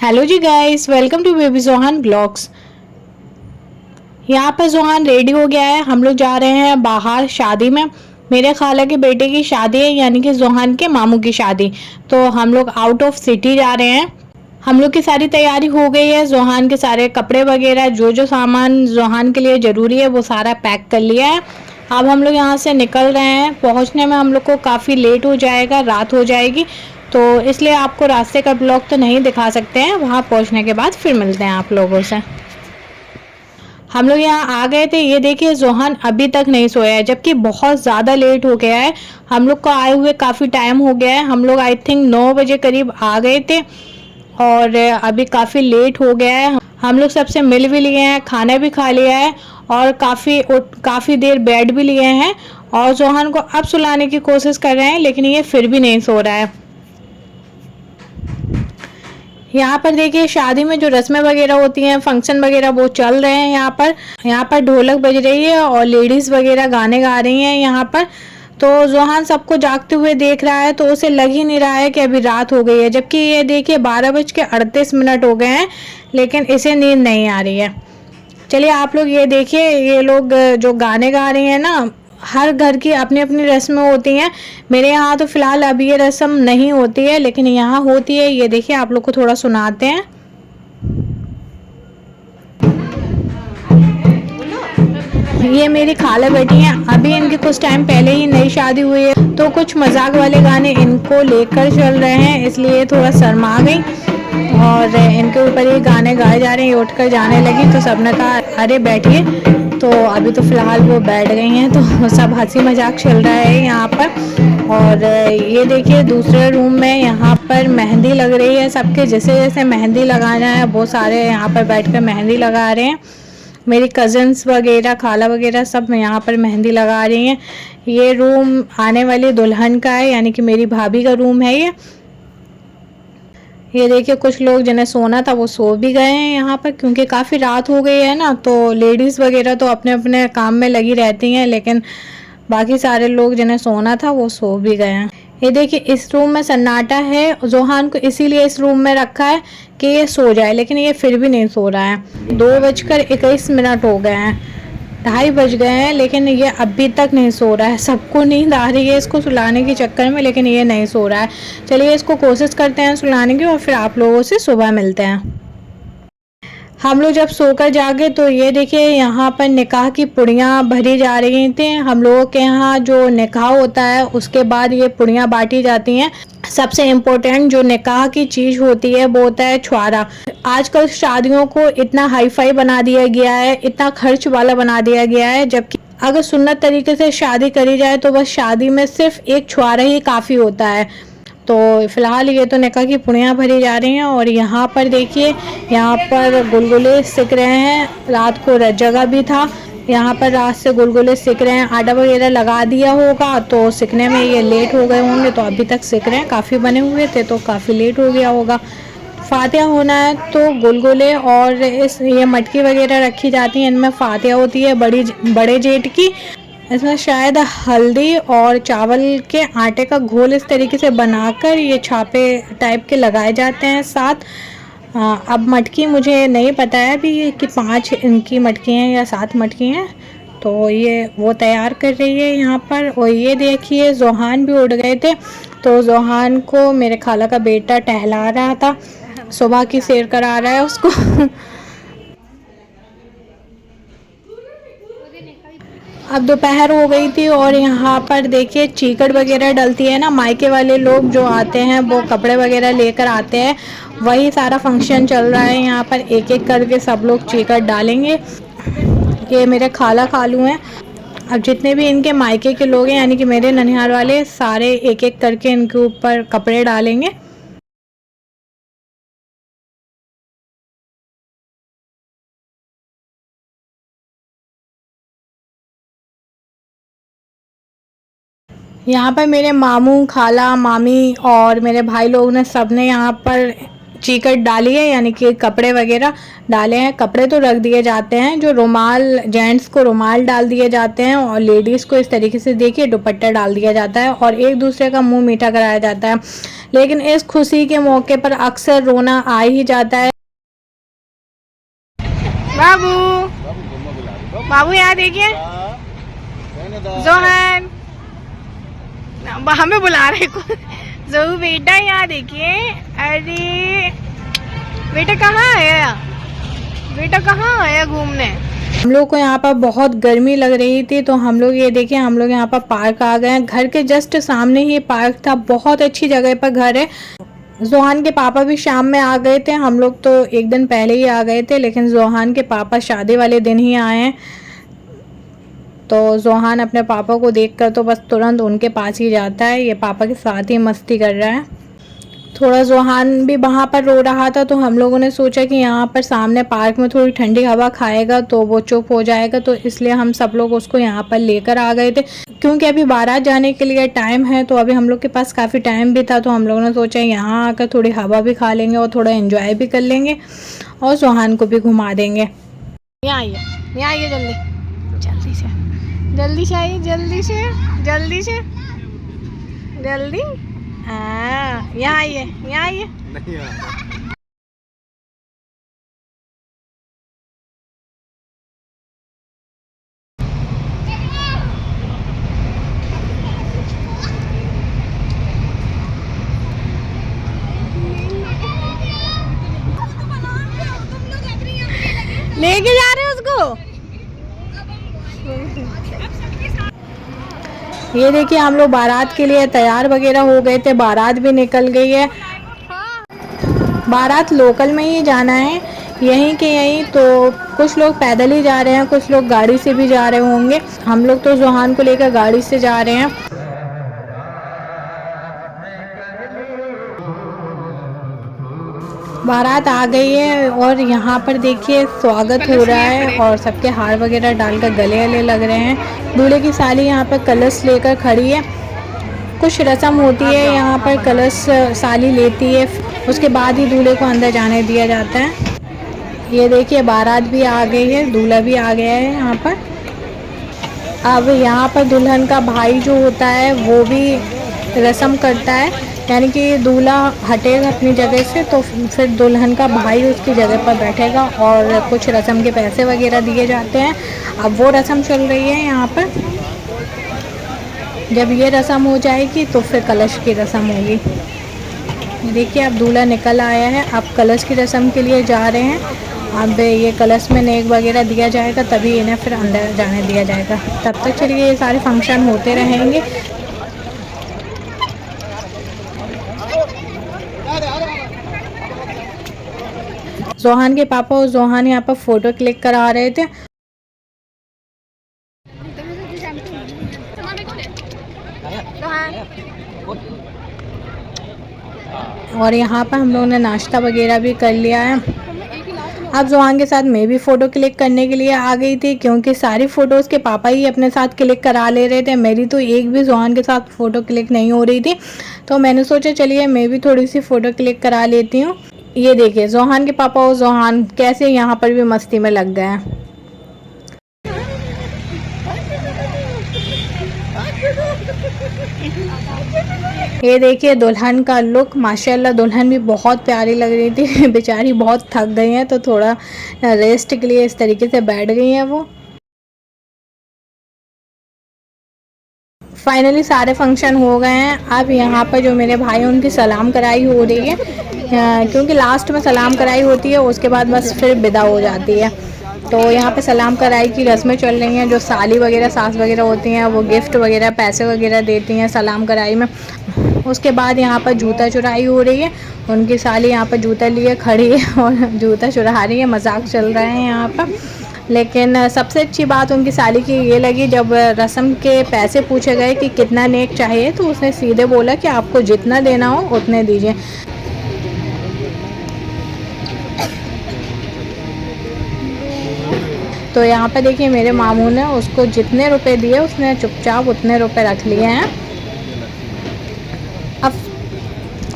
Hello ji guys, welcome to baby Johan blogs. यहाँ पर Johan ready हो गया है। हम लोग जा रहे हैं बाहर शादी में। मेरे खाला के बेटे की शादी है, यानी कि जोहान के मामू की शादी। तो हम लोग आउट ऑफ सिटी जा रहे हैं। हम लोग की सारी तैयारी हो गई है। जोहान के सारे कपड़े वगैरह जो जो सामान जोहान के लिए ज़रूरी है वो सारा पैक कर लिया है। अब हम लोग यहाँ से निकल रहे हैं। पहुँचने में हम लोग को काफ़ी लेट हो जाएगा, रात हो जाएगी, तो इसलिए आपको रास्ते का ब्लॉग तो नहीं दिखा सकते हैं। वहाँ पहुँचने के बाद फिर मिलते हैं आप लोगों से। हम लोग यहाँ आ गए थे। ये देखिए जोहान अभी तक नहीं सोया है, जबकि बहुत ज़्यादा लेट हो गया है। हम लोग को आए हुए काफ़ी टाइम हो गया है। हम लोग आई थिंक 9 बजे करीब आ गए थे और अभी काफ़ी लेट हो गया है। हम लोग सबसे मिल भी लिए हैं, खाना भी खा लिया है और काफ़ी देर बैठ भी लिए हैं। और जोहान को अब सुलाने की कोशिश कर रहे हैं, लेकिन ये फिर भी नहीं सो रहा है। यहाँ पर देखिए शादी में जो रस्में वगैरह होती हैं, फंक्शन वगैरह वो चल रहे हैं। यहाँ पर ढोलक बज रही है और लेडीज़ वगैरह गाने गा रही हैं यहाँ पर। तो जोहान सबको जागते हुए देख रहा है, तो उसे लग ही नहीं रहा है कि अभी रात हो गई है, जबकि ये देखिए 12:38 हो गए हैं, लेकिन इसे नींद नहीं आ रही है। चलिए आप लोग ये देखिए, ये लोग जो गाने गा रही हैं ना, हर घर की अपनी अपनी रस्में होती हैं। मेरे यहाँ तो फ़िलहाल अभी ये रस्म नहीं होती है, लेकिन यहाँ होती है। ये देखिए आप लोग को थोड़ा सुनाते हैं। ये मेरी खाला बेटी हैं। अभी इनकी कुछ टाइम पहले ही नई शादी हुई है, तो कुछ मजाक वाले गाने इनको लेकर चल रहे हैं, इसलिए थोड़ा शर्मा गई और इनके ऊपर ये गाने गाए जा रहे हैं। ये उठकर जाने लगी तो सबने कहा अरे बैठिए। तो अभी तो फ़िलहाल वो बैठ गई हैं, तो सब हंसी मजाक चल रहा है यहाँ पर। और ये देखिए दूसरे रूम में यहाँ पर मेहंदी लग रही है सबके। जैसे जैसे मेहंदी लगाना है वो सारे यहाँ पर बैठकर मेहंदी लगा रहे हैं। मेरी कज़न्स वगैरह, खाला वगैरह सब यहाँ पर मेहंदी लगा रही हैं। ये रूम आने वाली दुल्हन का है, यानी कि मेरी भाभी का रूम है ये देखिए कुछ लोग जिन्हें सोना था वो सो भी गए हैं यहाँ पर, क्योंकि काफ़ी रात हो गई है ना, तो लेडीज़ वगैरह तो अपने अपने काम में लगी रहती हैं, लेकिन बाकी सारे लोग जिन्हें सोना था वो सो भी गए हैं। ये देखिए इस रूम में सन्नाटा है। जोहान को इसीलिए इस रूम में रखा है कि ये सो जाए, लेकिन ये फिर भी नहीं सो रहा है। 2:21 हो गए हैं, 2:30 बज गए हैं, लेकिन ये अभी तक नहीं सो रहा है। सबको नींद आ रही है इसको सुलाने के चक्कर में, लेकिन ये नहीं सो रहा है। चलिए इसको कोशिश करते हैं सुलाने की और फिर आप लोगों से सुबह मिलते हैं। हम लोग जब सोकर जागे तो ये देखिए यहाँ पर निकाह की पुड़ियाँ भरी जा रही थी। हम लोगों के यहाँ जो निकाह होता है उसके बाद ये पुड़ियाँ बांटी जाती हैं। सबसे इम्पोर्टेंट जो निकाह की चीज़ होती है वो होता है छुआरा। आजकल शादियों को इतना हाई फाई बना दिया गया है, इतना खर्च वाला बना दिया गया है, जबकि अगर सुन्नत तरीके से शादी करी जाए तो बस शादी में सिर्फ एक छुआरा ही काफ़ी होता है। तो फ़िलहाल ये तो निकाह की पुड़ियाँ भरी जा रही हैं। और यहाँ पर देखिए, यहाँ पर गुलगुले सिक रहे हैं। रात को जगह भी था, यहाँ पर रात से गुलगुले सिक रहे हैं। आटा वगैरह लगा दिया होगा तो सिकने में ये लेट हो गए होंगे, तो अभी तक सिक रहे हैं। काफ़ी बने हुए थे तो काफ़ी लेट हो गया होगा। फातिहा होना है तो गुलगुले और ये मटकी वगैरह रखी जाती हैं, इनमें फातिहा होती है बड़े जेठ की। इसमें शायद हल्दी और चावल के आटे का घोल इस तरीके से बनाकर ये छापे टाइप के लगाए जाते हैं साथ। अब मटकी मुझे नहीं पता है अभी कि 5 इनकी मटकी हैं या 7 मटकी हैं, तो ये वो तैयार कर रही है यहाँ पर। और ये देखिए जोहान भी उठ गए थे, तो जोहान को मेरे खाला का बेटा टहला रहा था, सुबह की सैर करा रहा है उसको। अब दोपहर हो गई थी और यहाँ पर देखिए चीकड़ वगैरह डलती है ना, मायके वाले लोग जो आते हैं वो कपड़े वगैरह लेकर आते हैं। वही सारा फंक्शन चल रहा है यहाँ पर, एक एक करके सब लोग चीकड़ डालेंगे। ये मेरे खाला खालू हैं। अब जितने भी इनके मायके के लोग हैं, यानी कि मेरे ननिहाल वाले, सारे एक एक करके इनके ऊपर कपड़े डालेंगे। यहाँ पर मेरे मामू, खाला, मामी और मेरे भाई लोग ने, सब ने यहाँ पर चीकट डाली है, यानी कि कपड़े वगैरह डाले हैं। कपड़े तो रख दिए जाते हैं, जो रुमाल, जेंट्स को रुमाल डाल दिए जाते हैं और लेडीज़ को इस तरीके से देखिए दुपट्टा डाल दिया जाता है और एक दूसरे का मुंह मीठा कराया जाता है। लेकिन इस खुशी के मौके पर अक्सर रोना आ ही जाता है। बाबू बाबू यहाँ देखिए, जोहन हमें बुला रहे को। जोहू बेटा यहाँ देखिए। अरे बेटा कहाँ आया, बेटा कहाँ आया घूमने। हम लोग को यहाँ पर बहुत गर्मी लग रही थी, तो हम लोग ये देखिए, हम लोग यहाँ पर पार्क आ गए हैं। घर के जस्ट सामने ही पार्क था, बहुत अच्छी जगह पर घर है। जोहान के पापा भी शाम में आ गए थे, हम लोग तो एक दिन पहले ही आ गए थे, लेकिन जोहान के पापा शादी वाले दिन ही आए हैं। तो जोहान अपने पापा को देखकर तो बस तुरंत उनके पास ही जाता है, ये पापा के साथ ही मस्ती कर रहा है। थोड़ा जोहान भी वहाँ पर रो रहा था, तो हम लोगों ने सोचा कि यहाँ पर सामने पार्क में थोड़ी ठंडी हवा खाएगा तो वो चुप हो जाएगा, तो इसलिए हम सब लोग उसको यहाँ पर लेकर आ गए थे। क्योंकि अभी बारात जाने के लिए टाइम है, तो अभी हम लोग के पास काफ़ी टाइम भी था, तो हम लोगों ने सोचा यहाँ आकर थोड़ी हवा भी खा लेंगे और थोड़ा एंजॉय भी कर लेंगे और जोहान को भी घुमा देंगे। यहाँ आइए, यहाँ आइए, जल्दी जल्दी से, जल्दी से आइए, जल्दी से, जल्दी से, जल्दी। हाँ, यहाँ आइए, यहाँ आइए। लेके जा रहे हैं उसको। ये देखिए, हम लोग बारात के लिए तैयार वगैरह हो गए थे, बारात भी निकल गई है। बारात लोकल में ही जाना है, यहीं के यहीं, तो कुछ लोग पैदल ही जा रहे हैं, कुछ लोग गाड़ी से भी जा रहे होंगे। हम लोग तो जोहान को लेकर गाड़ी से जा रहे हैं। बारात आ गई है और यहाँ पर देखिए स्वागत हो रहा है और सबके हार वगैरह डालकर गले गले लग रहे हैं। दूल्हे की साली यहाँ पर कलश लेकर खड़ी है। कुछ रस्म होती है यहाँ पर, कलश साली लेती है, उसके बाद ही दूल्हे को अंदर जाने दिया जाता है। ये देखिए, बारात भी आ गई है, दूल्हा भी आ गया है यहाँ पर। अब यहाँ पर दुल्हन का भाई जो होता है वो भी रस्म करता है, यानी कि दूल्हा हटेगा अपनी जगह से तो फिर दुल्हन का भाई उसकी जगह पर बैठेगा और कुछ रस्म के पैसे वगैरह दिए जाते हैं। अब वो रस्म चल रही है यहाँ पर। जब ये रस्म हो जाएगी तो फिर कलश की रस्म होगी। देखिए, अब दूल्हा निकल आया है, अब कलश की रस्म के लिए जा रहे हैं। अब ये कलश में नेक वगैरह दिया जाएगा, तभी इन्हें फिर अंदर जाने दिया जाएगा। तब तक चलिए ये सारे फंक्शन होते रहेंगे। जोहान के पापा और जोहान यहाँ पर फोटो क्लिक करा रहे थे। और यहाँ पर हम लोगों ने नाश्ता वगैरह भी कर लिया है। अब जोहान के साथ मैं भी फ़ोटो क्लिक करने के लिए आ गई थी, क्योंकि सारी फ़ोटोज़ के पापा ही अपने साथ क्लिक करा ले रहे थे। मेरी तो एक भी जोहान के साथ फ़ोटो क्लिक नहीं हो रही थी, तो मैंने सोचा चलिए मैं भी थोड़ी सी फ़ोटो क्लिक करा लेती हूँ। ये देखिए, जोहान के पापा और जोहान कैसे यहाँ पर भी मस्ती में लग गए हैं। ये देखिए दुल्हन का लुक, माशाल्लाह दुल्हन भी बहुत प्यारी लग रही थी। बेचारी बहुत थक गई हैं, तो थोड़ा रेस्ट के लिए इस तरीके से बैठ गई हैं वो। फाइनली सारे फंक्शन हो गए हैं। अब यहाँ पर जो मेरे भाई हैं उनकी सलाम कराई हो रही है, क्योंकि लास्ट में सलाम कराई होती है, उसके बाद बस फिर विदा हो जाती है। तो यहाँ पे सलाम कराई की रस्में चल रही हैं। जो साली वगैरह सास वगैरह होती हैं वो गिफ्ट वगैरह पैसे वगैरह देती हैं सलाम कराई में। उसके बाद यहाँ पर जूता चुराई हो रही है। उनकी साली यहाँ पर जूता लिए खड़ी है और जूता चुरा रही है, मजाक चल रहा है यहाँ पर। लेकिन सबसे अच्छी बात उनकी साली की ये लगी, जब रस्म के पैसे पूछे गए कि कितना नेक चाहिए, तो उसने सीधे बोला कि आपको जितना देना हो उतने दीजिए। तो यहाँ पे देखिए मेरे मामू ने उसको जितने रुपए दिए उसने चुपचाप उतने रुपए रख लिए हैं।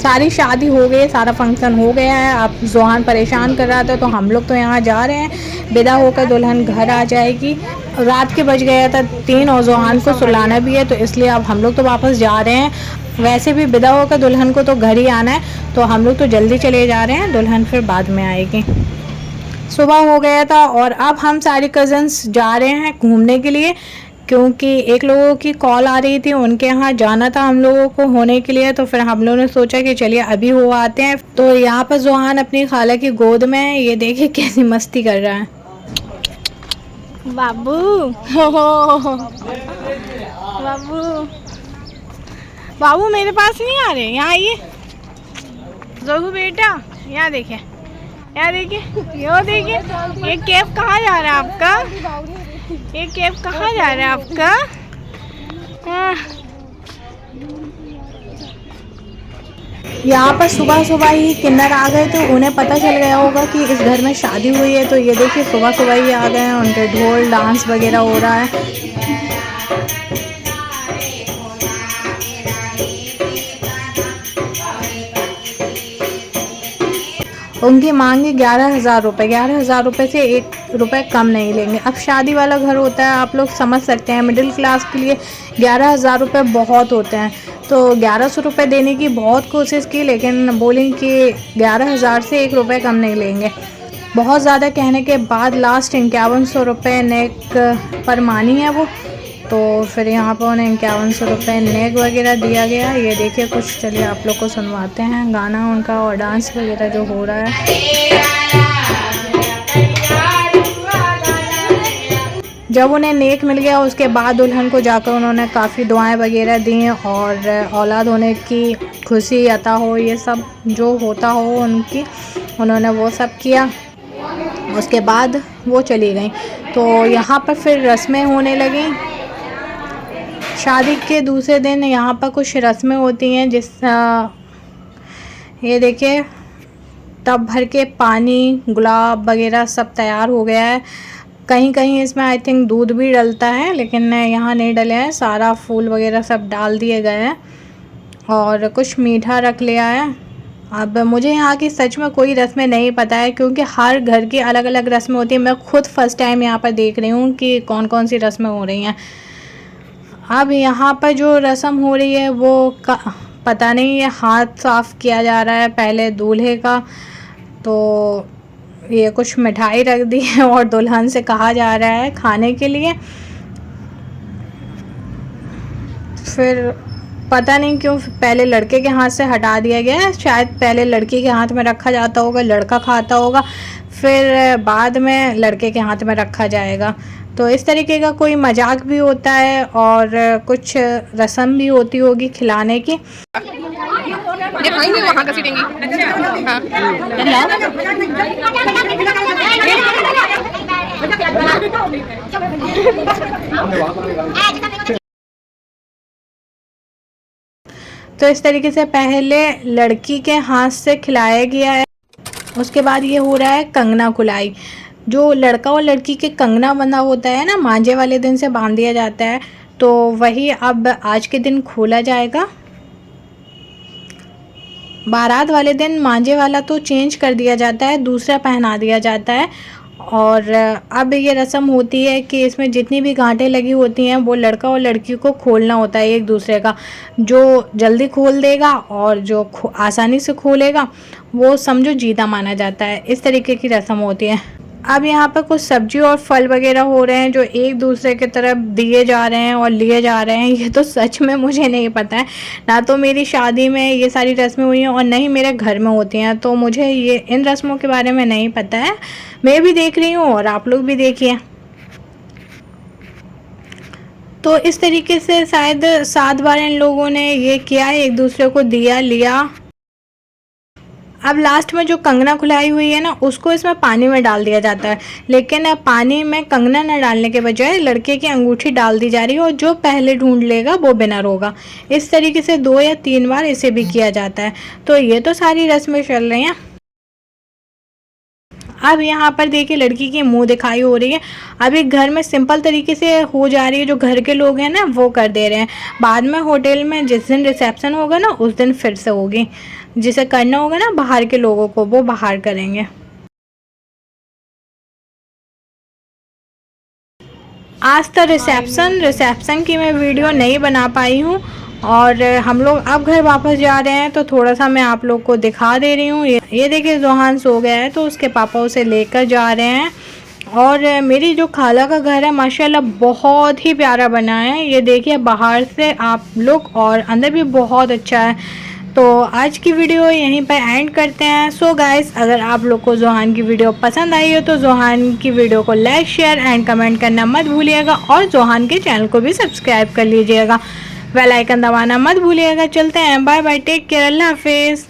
सारी शादी हो गई, सारा फंक्शन हो गया है। अब जोहान परेशान कर रहा था तो हम लोग तो यहाँ जा रहे हैं। विदा होकर दुल्हन घर आ जाएगी। रात के बज गया था 3 और जोहान को सुलाना भी है, तो इसलिए अब हम लोग तो वापस जा रहे हैं। वैसे भी विदा होकर दुल्हन को तो घर ही आना है, तो हम लोग तो जल्दी चले जा रहे हैं, दुल्हन फिर बाद में आएगी। सुबह हो गया था और अब हम सारी कज़न्स जा रहे हैं घूमने के लिए, क्योंकि एक लोगों की कॉल आ रही थी, उनके यहाँ जाना था हम लोगों को होने के लिए। तो फिर हम लोगों ने सोचा कि चलिए अभी हो आते हैं। तो यहाँ पर जोहान अपनी खाला की गोद में है, ये देखिए कैसी मस्ती कर रहा है। बाबू बाबू बाबू मेरे पास नहीं आ रहे, यहाँ आइए। जोहू बेटा यहाँ देखिए, यहाँ देखिए, यो देखिए, ये कैब कहाँ जा रहा है आपका? ये कैब कहाँ जा रहा है आपका? यहाँ पर सुबह सुबह ही किन्नर आ गए, तो उन्हें पता चल गया होगा कि इस घर में शादी हुई है। तो ये देखिए सुबह सुबह ही आ गए हैं, उनके ढोल डांस वगैरह हो रहा है। उनकी मांगे 11,000 रुपये। 11,000 रुपये से 1 रुपये कम नहीं लेंगे। अब शादी वाला घर होता है, आप लोग समझ सकते हैं, मिडिल क्लास के लिए 11,000 रुपये बहुत होते हैं। तो 1,100 रुपये देने की बहुत कोशिश की, लेकिन बोलें कि 11,000 से 1 रुपये कम नहीं लेंगे। बहुत ज़्यादा कहने के बाद लास्ट 5100 रुपये नेक पर मानी है वो। तो फिर यहाँ पर उन्हें 5100 रुपये नेक वगैरह दिया गया। ये देखिए कुछ, चलिए आप लोग को सुनवाते हैं गाना उनका और डांस वगैरह जो हो रहा है। जब उन्हें नेक मिल गया उसके बाद दुल्हन को जाकर उन्होंने काफ़ी दुआएं वगैरह दी और औलाद होने की खुशी अता हो, ये सब जो होता हो उनकी, उन्होंने वो सब किया। उसके बाद वो चली गई। तो यहाँ पर फिर रस्में होने लगीं। शादी के दूसरे दिन यहाँ पर कुछ रस्में होती हैं, ये देखिए टब भर के पानी, गुलाब वगैरह सब तैयार हो गया है। कहीं कहीं इसमें आई थिंक दूध भी डलता है, लेकिन यहाँ नहीं डले हैं। सारा फूल वगैरह सब डाल दिए गए हैं और कुछ मीठा रख लिया है। अब मुझे यहाँ की सच में कोई रस्में नहीं पता है, क्योंकि हर घर की अलग अलग रस्में होती हैं। मैं खुद फर्स्ट टाइम यहाँ पर देख रही हूँ कि कौन कौन सी रस्में हो रही हैं। अब यहाँ पर जो रस्म हो रही है वो पता नहीं, ये हाथ साफ़ किया जा रहा है पहले दूल्हे का। तो ये कुछ मिठाई रख दी है और दुल्हन से कहा जा रहा है खाने के लिए। फिर पता नहीं क्यों पहले लड़के के हाथ से हटा दिया गया है। शायद पहले लड़की के हाथ में रखा जाता होगा, लड़का खाता होगा, फिर बाद में लड़के के हाथ में रखा जाएगा। तो इस तरीके का कोई मजाक भी होता है और कुछ रस्म भी होती होगी खिलाने की। वहाँ का सीटेंगी। तो इस तरीके से पहले लड़की के हाथ से खिलाया गया है। उसके बाद ये हो रहा है कंगना खुलाई। जो लड़का और लड़की के कंगना बंधा होता है ना, मांझे वाले दिन से बांध दिया जाता है, तो वही अब आज के दिन खोला जाएगा। बारात वाले दिन मांझे वाला तो चेंज कर दिया जाता है, दूसरा पहना दिया जाता है। और अब ये रस्म होती है कि इसमें जितनी भी गांठें लगी होती हैं वो लड़का और लड़की को खोलना होता है एक दूसरे का। जो जल्दी खोल देगा और जो आसानी से खोलेगा वो समझो जीता माना जाता है। इस तरीके की रस्म होती है। अब यहाँ पर कुछ सब्जी और फल वगैरह हो रहे हैं जो एक दूसरे की तरफ दिए जा रहे हैं और लिए जा रहे हैं। ये तो सच में मुझे नहीं पता है, ना तो मेरी शादी में ये सारी रस्में हुई हैं और ना ही मेरे घर में होती हैं, तो मुझे ये इन रस्मों के बारे में नहीं पता है। मैं भी देख रही हूँ और आप लोग भी देखिए। तो इस तरीके से शायद 7 बार इन लोगों ने ये किया है, एक दूसरे को दिया लिया। अब लास्ट में जो कंगना खुलाई हुई है ना, उसको इसमें पानी में डाल दिया जाता है, लेकिन पानी में कंगना न डालने के बजाय लड़के की अंगूठी डाल दी जा रही है और जो पहले ढूंढ लेगा वो विनर होगा। इस तरीके से 2 या 3 बार इसे भी किया जाता है। तो ये तो सारी रस्में चल रही हैं। अब यहाँ पर देखिए लड़की की मुंह दिखाई हो रही है। अब एक घर में सिंपल तरीके से हो जा रही है, जो घर के लोग हैं ना वो कर दे रहे हैं। बाद में होटल में जिस दिन रिसेप्शन होगा ना उस दिन फिर से होगी। जिसे करना होगा ना बाहर के लोगों को, वो बाहर करेंगे। आज तो रिसेप्शन की मैं वीडियो नहीं बना पाई हूँ, और हम लोग अब घर वापस जा रहे हैं, तो थोड़ा सा मैं आप लोग को दिखा दे रही हूँ। ये देखिए जोहान सो गया है, तो उसके पापा उसे लेकर जा रहे हैं। और मेरी जो खाला का घर है माशाल्लाह बहुत ही प्यारा बना है। ये देखिए बाहर से आप लोग, और अंदर भी बहुत अच्छा है। तो आज की वीडियो यहीं पर एंड करते हैं। सो गाइस, अगर आप लोग को जोहान की वीडियो पसंद आई हो तो जोहान की वीडियो को लाइक, शेयर एंड कमेंट करना मत भूलिएगा, और जोहान के चैनल को भी सब्सक्राइब कर लीजिएगा। बेल आइकन दबाना मत भूलिएगा। चलते हैं, बाय बाय, टेक केयर, अल्लाह हाफिज़।